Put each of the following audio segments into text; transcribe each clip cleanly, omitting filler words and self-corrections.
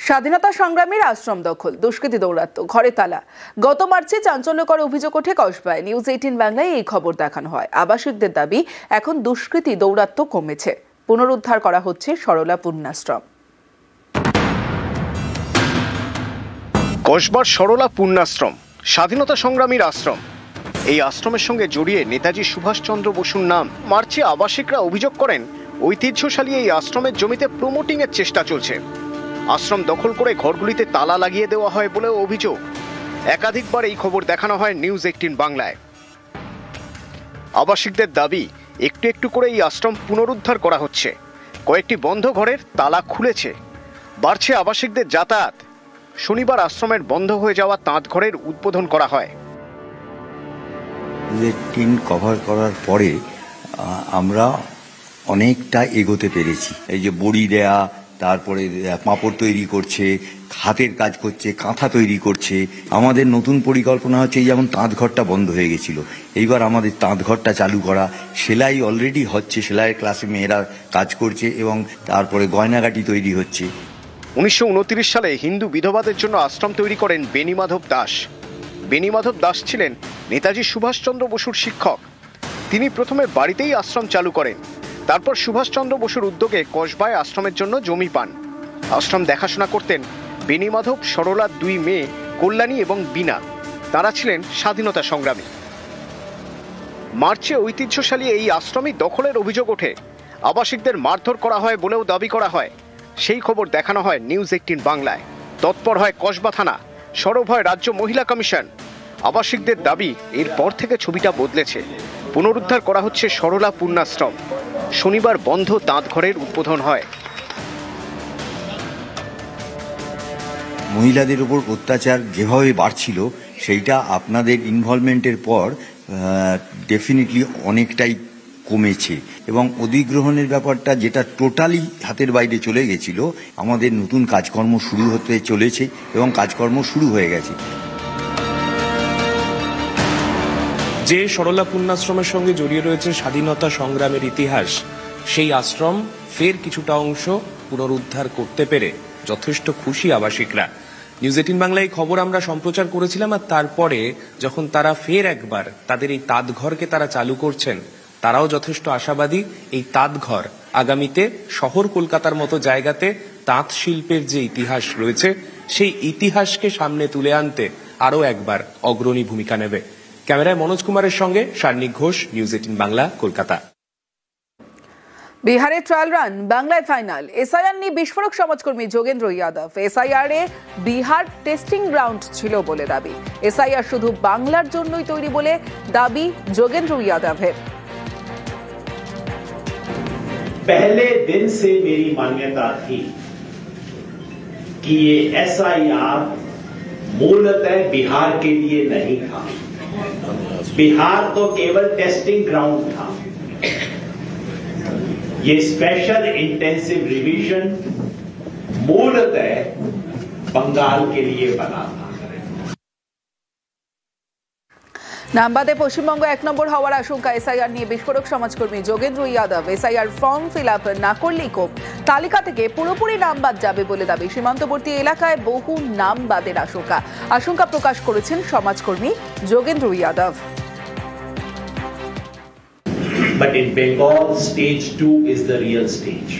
স্বাধীনতা সংগ্রামীর আশ্রম দখল, দুষ্কৃতী দৌরাত্ম্য, ঘরে তালা। গত মার্চে চাঞ্চল্যকর অভিযোগ ওঠে কসবায়। নিউজ 18 বাংলায় এই খবর দেখানো হয়। আবাসিকদের দাবি, এখন দুষ্কৃতী দৌরাত্ম্য কমেছে, পুনরুদ্ধার করা হচ্ছে সরলা পূর্ণাশ্রম। কসবার সরলা পূর্ণাশ্রম স্বাধীনতা সংগ্রামীর আশ্রম। এই আশ্রমের সঙ্গে জড়িয়ে নেতাজি সুভাষচন্দ্র বসুর নাম। মার্চে আবাসিকরা অভিযোগ করেন, ঐতিহ্যশালী এই আশ্রমের জমিতে প্রমোটিং এর চেষ্টা চলছে। আশ্রম দখল করে ঘরগুলিতে তালা লাগিয়ে দেওয়া হয় বলেও অভিযোগ। একাধিকবার এই খবর দেখানো হয় নিউজ 18 বাংলায়। আবাসিকদের দাবি, একটু একটু করে এই আশ্রম পুনরুদ্ধার করা হচ্ছে। কয়েকটি বন্ধ ঘরের তালা খুলেছে। বাড়ছে আবাসিকদের যাতায়াত। শনিবার আশ্রমের বন্ধ হয়ে যাওয়া তাঁত ঘরের উদ্বোধন করা হয়। টিন কভার করার পরে আমরা অনেকটা এগোতে পেরেছি। এই যে বড়ি দেয়া, তারপরে পাঁপড় তৈরি করছে, হাতের কাজ করছে, কাঁথা তৈরি করছে। আমাদের নতুন পরিকল্পনা হচ্ছে, এই যেমন তাঁত ঘরটা বন্ধ হয়ে গেছিল, এইবার আমাদের তাঁত ঘরটা চালু করা। সেলাই অলরেডি হচ্ছে, সেলাইয়ের ক্লাসে মেয়েরা কাজ করছে এবং তারপরে গয়নাগাটি তৈরি হচ্ছে। 1929 সালে হিন্দু বিধবাদের জন্য আশ্রম তৈরি করেন বেণীমাধব দাস। বেণীমাধব দাস ছিলেন নেতাজি সুভাষচন্দ্র বসুর শিক্ষক। তিনি প্রথমে বাড়িতেই আশ্রম চালু করেন। তারপর সুভাষচন্দ্র বসুর উদ্যোগে কসবায় আশ্রমের জন্য জমি পান। আশ্রম দেখাশোনা করতেন বেণীমাধব সরলার দুই মেয়ে কল্যাণী এবং বীণা। তারা ছিলেন স্বাধীনতা সংগ্রামী। মার্চে ঐতিহ্যশালী এই আশ্রমই দখলের অভিযোগ ওঠে। আবাসিকদের মারধর করা হয় বলেও দাবি করা হয়। সেই খবর দেখানো হয় নিউজ 18 বাংলায়। তৎপর হয় কসবা থানা, সরব হয় রাজ্য মহিলা কমিশন। আবাসিকদের দাবি, এরপর থেকে ছবিটা বদলেছে। পুনরুদ্ধার করা হচ্ছে সরলা পূর্ণাশ্রম। শনিবার বন্ধ তাঁত ঘরের উদ্বোধন হয়। মহিলাদের উপর অত্যাচার যেভাবে বাড়ছিল, সেইটা আপনাদের ইনভলভমেন্টের পর ডেফিনেটলি অনেকটাই কমেছে। এবং অধিগ্রহণের ব্যাপারটা, যেটা টোটালি হাতের বাইরে চলে গেছিল, আমাদের নতুন কাজকর্ম শুরু হতে চলেছে এবং কাজকর্ম শুরু হয়ে গেছে। যে সরলা পূর্ণাশ্রমের সঙ্গে জড়িয়ে রয়েছে স্বাধীনতা সংগ্রামের ইতিহাস, সেই আশ্রম ফের কিছুটা অংশ পুনরুদ্ধার করতে পেরে যথেষ্ট খুশি আবাসিকরা। নিউজ 18 বাংলায় খবর আমরা সম্প্রচার করেছিলাম, আর তারপরে যখন তারা ফের একবার তাদের এই তাঁত ঘরকে তারা চালু করছেন, তারাও যথেষ্ট আশাবাদী। এই তাঁত ঘর আগামীতে শহর কলকাতার মতো জায়গাতে তাঁত শিল্পের যে ইতিহাস রয়েছে, সেই ইতিহাসকে সামনে তুলে আনতে আরও একবার অগ্রণী ভূমিকা নেবে। ক্যামেরায় মনোজ কুমারের সঙ্গে সার্নিক ঘোষ, নিউজ 18 বাংলা, কলকাতা। বিহারে ট্রায়াল রান, বাংলায় ফাইনাল। এসআইআর নিয়ে বিস্ফোরক সমাজকর্মী যোগেন্দ্র যাদব। এসআইআর এ বিহার টেস্টিং গ্রাউন্ড ছিল বলে দাবি। এসআইআর শুধু বাংলার জন্যই তৈরি বলে দাবি যোগেন্দ্র যাদবের। पहले दिन से मेरी मान्यता थी कि ये एसआईआर मूलतः बिहार के लिए नहीं था। बिहार तो केवल टेस्टिंग ग्राउंड था। ये स्पेशल इंटेंसिव रिवीजन मूलतः बंगाल के लिए बना था। নামবাদে পশ্চিমবঙ্গ 1 নম্বর হওয়ার আশঙ্কা। এসআইআর নিয়ে বিস্ফোরক সমাজকর্মী Jogendra Yadav. SIR form fill up না করলেই কোপ, তালিকা থেকে পুরোপুরি নাম বাদ যাবে বলে দাবি। সীমান্তবর্তী এলাকায় বহু নাম বাদের আশঙ্কা প্রকাশ করেছেন সমাজকর্মী Jogendra Yadav. But in Bengal, stage 2 is the real stage,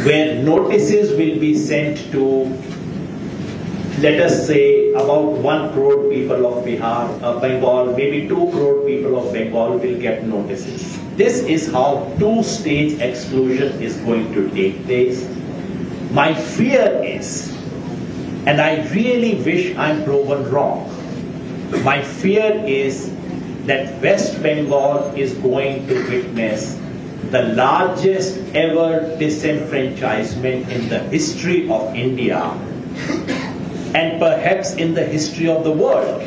where notices will be sent to, let us say, about 1 crore people of Bihar, Bengal, maybe 2 crore people of Bengal will get notices. This is how two-stage exclusion is going to take place. My fear is, and I really wish I'm proven wrong, my fear is that West Bengal is going to witness the largest ever disenfranchisement in the history of India and perhaps in the history of the world.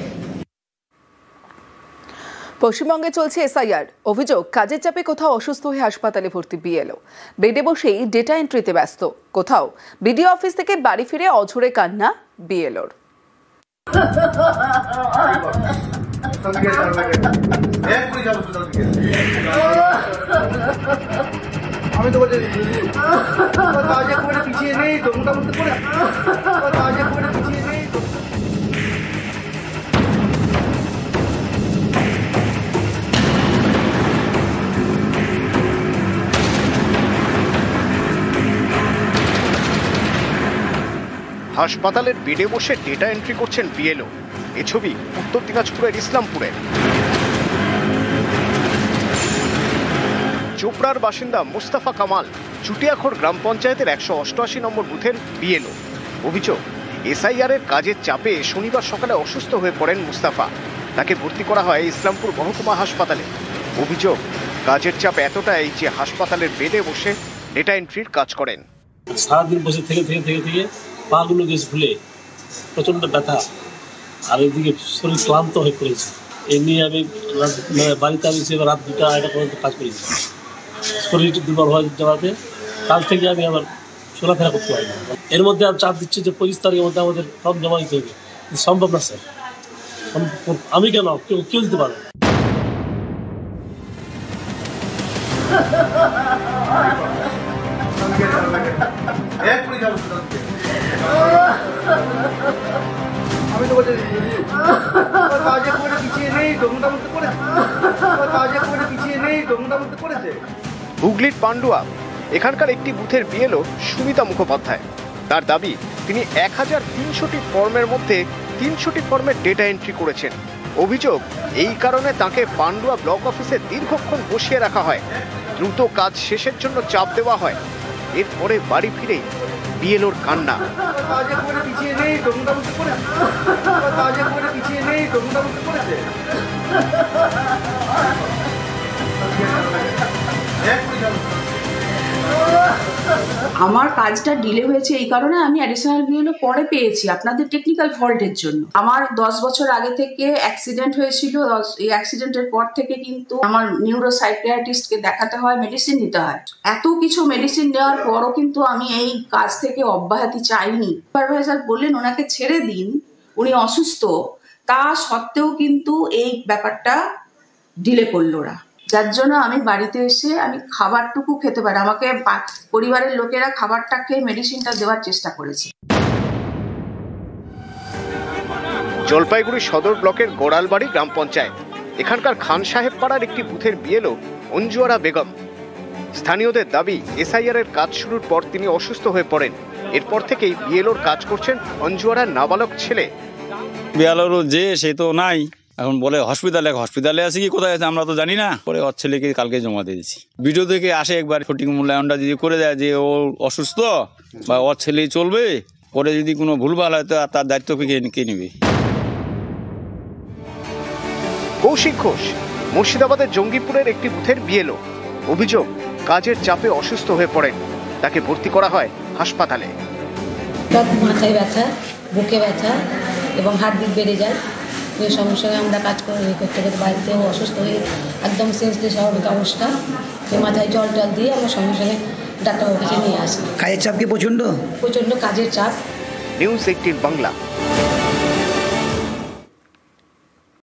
পশ্চিমবঙ্গে চলছে SIR. অভিযোগ, কাজের চাপে কোথাও অসুস্থ হয়ে হাসপাতালে ভর্তি বিএলও, বেডে বসেই ডেটা এন্ট্রিতে ব্যস্ত। কোথাও বিডিও অফিস থেকে বাড়ি ফিরে অঝরে কান্না বিএলওর। আমি তো বলছি কাজে করে পিছিয়ে নেই তো মোটামুটি করে কাজে করে পিছিয়ে নেই তো। হাসপাতালের বেডে বসে ডেটা এন্ট্রি করছেন বিএলও। এ ছবি উত্তর দিনাজপুরের ইসলামপুরে। চোপড়ার বাসিন্দা মুস্তাফা কামাল চুটিয়াখড় গ্রাম পঞ্চায়েতের 188 নম্বর বুথের বিএলও। অভিযোগ, এসআইআর এর কাজের চাপে শনিবার সকালে অসুস্থ হয়ে পড়েন মুস্তাফা। তাকে ভর্তি করা হয় ইসলামপুর মহকুমা হাসপাতালে। অভিযোগ, কাজের চাপ এতটাই যে হাসপাতালের বেডে বসে ডেটা এন্ট্রির কাজ করেন। সারাদিন বসে থেকে পাগুলো গেছে ফুলে, প্রচন্ড ব্যথা, আর এদিকে শরীর ক্লান্ত হয়ে পড়েছে। এই নিয়ে আমি বাড়িতে আমি রাত 2টা পর্যন্ত কাজ করেছি। শরীর দুর্বল হয়ে যাওয়াতে কাল থেকে আমি আবার চলাফেরা করতে পারি না। এর মধ্যে আমি চাপ দিচ্ছি যে 25 তারিখের মধ্যে আমাদের ফর্ম জমা দিতে হবে। সম্ভব না স্যার, আমি কেন, কেউ দিতে পারবে। আমি তো বলছি কাজে করে পিছিয়ে নেই তো মোটামুটি করেছে কাজে করে পিছিয়ে নেই তো মোটামুটি করেছে। হুগলির পান্ডুয়া এখানকার একটি বুথের বিএলও সুমিতা মুখোপাধ্যায়। তার দাবি, তিনি 1300টি ফর্মের মধ্যে 300টি ফর্মের ডেটা এন্ট্রি করেছেন। অভিযোগ, এই কারণে তাকে পান্ডুয়া ব্লক অফিসে দীর্ঘক্ষণ বসিয়ে রাখা হয়। দ্রুত কাজ শেষের জন্য চাপ দেওয়া হয়। এরপরে বাড়ি ফিরেই বিএলওর কান্না। কাজে করে পিছিয়ে নেই তো মোটামুটি করেছে কাজে করে পিছিয়ে নেই তো মোটামুটি করেছে। আমার কাজটা ডিলে হয়েছে এই কারণে আমি অ্যাডিশনাল বিএলও পরে পেয়েছি আপনাদের টেকনিক্যাল ফল্টের জন্য। আমার 10 বছর আগে থেকে অ্যাক্সিডেন্ট হয়েছিল। এই অ্যাক্সিডেন্টের পর থেকে কিন্তু আমার নিউরোসাইকিয়াট্রিস্টকে দেখাতে হয়, মেডিসিন নিতে হয়। এত কিছু মেডিসিন নেওয়ার পরও কিন্তু আমি এই কাজ থেকে অব্যাহতি চাইনি। সুপারভাইজার বললেন ওনাকে ছেড়ে দিন, উনি অসুস্থ। তা সত্ত্বেও কিন্তু এই ব্যাপারটা ডিলে করলো ওরা, যার জন্য আমি বাড়িতে এসে আমি খাবারটুকু খেতে পারি। আমাকে পরিবারের লোকেরা খাবারটা খেয়ে মেডিসিনটা দেওয়ার চেষ্টা করেছে। জলপাইগুড়ি সদর ব্লকের গোড়ালবাড়ি গ্রাম পঞ্চায়েত এখানকার খান সাহেব পাড়ার একটি বুথের বিএলও অঞ্জুয়ারা বেগম। স্থানীয়দের দাবি, এসআইআর এর কাজ শুরুর পর তিনি অসুস্থ হয়ে পড়েন। এরপর থেকেই বিএলওর কাজ করছেন অঞ্জুয়ারার নাবালক ছেলে। বিএলওর যে সে তো নাই, এখন বলে হসপিটালে আছে কি কোথায় আছে আমরা তো জানি না। পরে ওর ছেলেকে কালকে জমা দিয়েছি। ভিডিও থেকে আসে একবার সঠিক মূল্যায়নটা যদি করে দেয় যে ও অসুস্থ বা ওর ছেলেই চলবে, পরে যদি কোনো ভুলভাল হয় তো তার দায়িত্ব কে নেবে। কৌশিক ঘোষ মুর্শিদাবাদের জঙ্গিপুরের একটি বুথের বিএলও। অভিযোগ, কাজের চাপে অসুস্থ হয়ে পড়েন। তাকে ভর্তি করা হয় হাসপাতালে। মাথায় ব্যথা, বুকে ব্যথা এবং হার্টবিট বেড়ে যায়। ওই সঙ্গে সঙ্গে আমরা কাজ করতে করতে বাড়িতেও অসুস্থ হয়ে একদম সেন্সলেস হওয়ার মতো অবস্থা। মাথায় জল দিয়ে আমরা সঙ্গে সঙ্গে ডাক্তারবাবুকে নিয়ে আসি। কাজের চাপ কি প্রচণ্ড কাজের চাপ। নিউজ 18 বাংলা।